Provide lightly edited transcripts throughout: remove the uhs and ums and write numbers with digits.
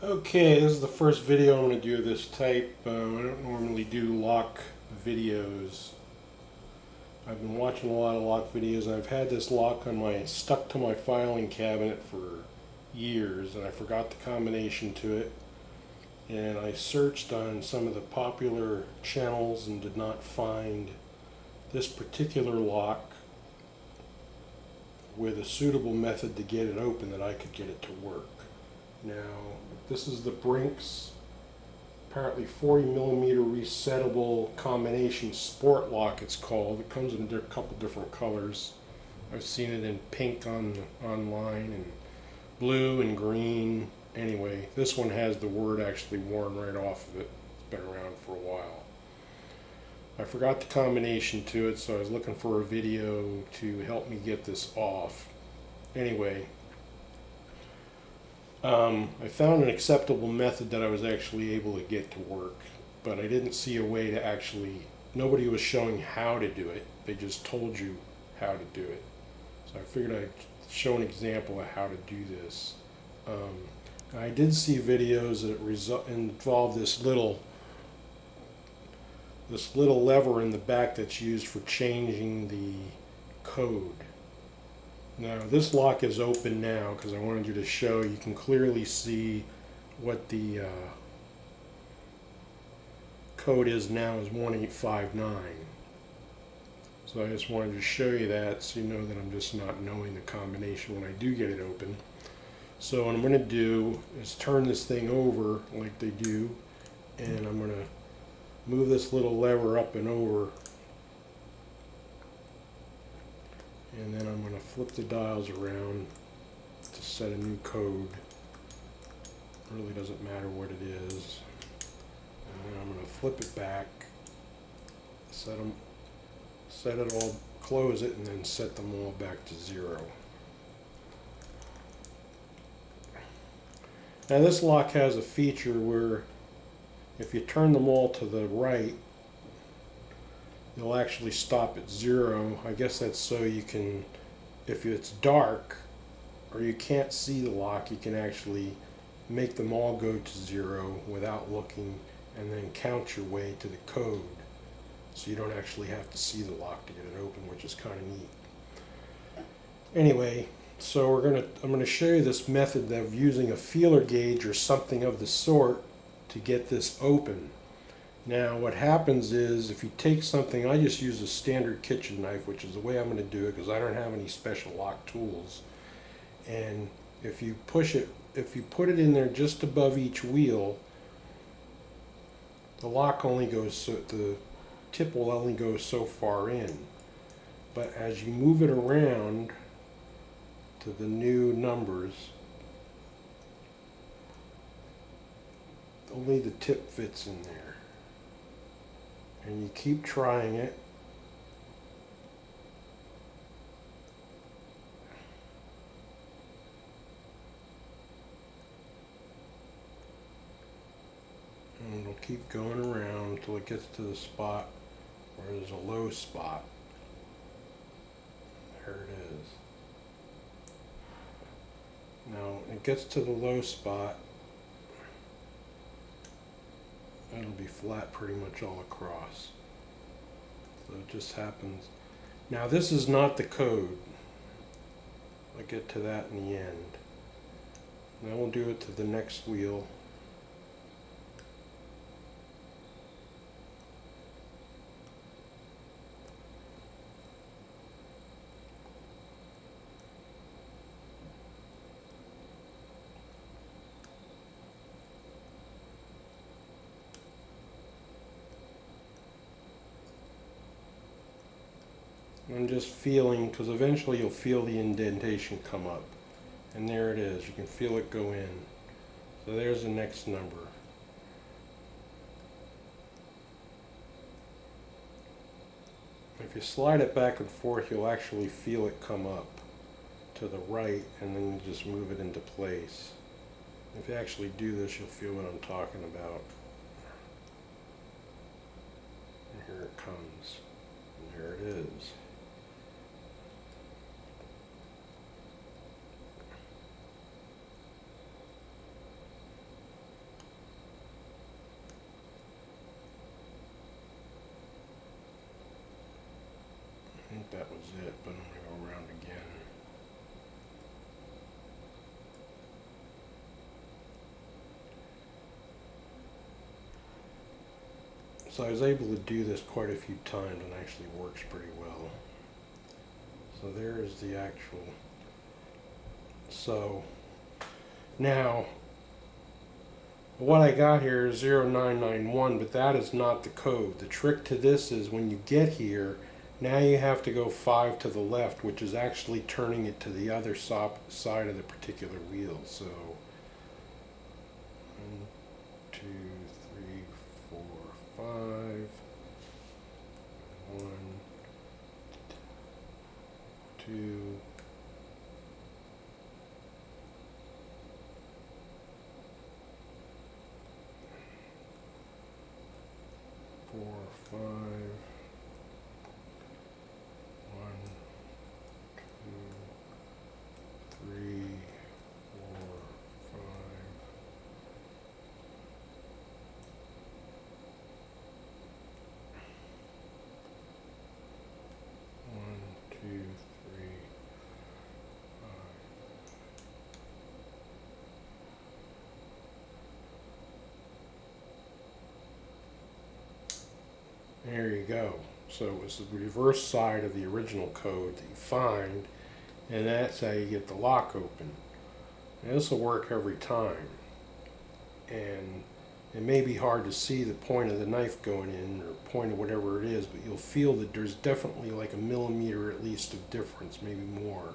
Okay, this is the first video I'm going to do of this type. I don't normally do lock videos. I've been watching a lot of lock videos, and I've had this lock on stuck to my filing cabinet for years, and I forgot the combination to it. And I searched on some of the popular channels and did not find this particular lock with a suitable method to get it open that I could get it to work. Now, this is the Brinks, apparently 40 millimeter resettable combination sport lock it's called. It comes in a couple different colors. I've seen it in pink online and blue and green. Anyway, this one has the word actually worn right off of it. It's been around for a while. I forgot the combination to it, so I was looking for a video to help me get this off. Anyway, I found an acceptable method that I was actually able to get to work, but I didn't see a way to actually, nobody was showing how to do it. They just told you how to do it. So I figured I'd show an example of how to do this. I did see videos that involve this little lever in the back that's used for changing the code. Now this lock is open now because I wanted you to show, you can clearly see what the code is now is 1859. So I just wanted to show you that so you know that I'm just not knowing the combination when I do get it open. So what I'm going to do is turn this thing over like they do, and I'm going to move this little lever up and over, and then I'm going to flip the dials around to set a new code. It really doesn't matter what it is. And then I'm going to flip it back, set it all, close it, and then set them all back to 0. Now this lock has a feature where if you turn them all to the right, they'll actually stop at 0. I guess that's so you can, if it's dark or you can't see the lock, you can actually make them all go to 0 without looking, and then count your way to the code. So you don't actually have to see the lock to get it open, which is kind of neat. Anyway, so I'm gonna show you this method of using a feeler gauge or something of the sort to get this open. Now what happens is, if you take something, I just use a standard kitchen knife, which is the way I'm going to do it because I don't have any special lock tools. And if you put it in there just above each wheel, the lock only goes so, the tip will only go so far in. But as you move it around to the new numbers, only the tip fits in there. And you keep trying it. And it'll keep going around until it gets to the spot where there's a low spot. There it is. Now it gets to the low spot, it'll be flat pretty much all across. So it just happens. Now this is not the code. I'll get to that in the end. Now we'll do it to the next wheel. I'm just feeling, because eventually you'll feel the indentation come up. And there it is. You can feel it go in. So there's the next number. If you slide it back and forth, you'll actually feel it come up to the right, and then you just move it into place. If you actually do this, you'll feel what I'm talking about. And here it comes. And there it is. So I was able to do this quite a few times and actually works pretty well. So there's the actual. So now what I got here is 0991, but that is not the code. The trick to this is when you get here, now you have to go 5 to the left, which is actually turning it to the other side of the particular wheel. So 1, 2, 3, 4, 5. 1, 2. 4, 5. 1, 2, 3, 4, 5. 1, 2, 3, 5. There you go. So it was the reverse side of the original code that you find, and that's how you get the lock open. And this will work every time. And it may be hard to see the point of the knife going in, or point of whatever it is, but you'll feel that there's definitely like a millimeter at least of difference, maybe more,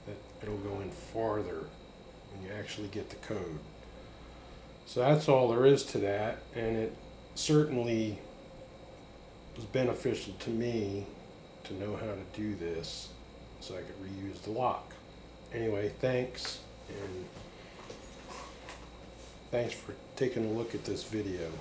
that it'll go in farther when you actually get the code. So that's all there is to that, and it certainly was beneficial to me to know how to do this so I could reuse the lock. Anyway, thanks, and thanks for taking a look at this video.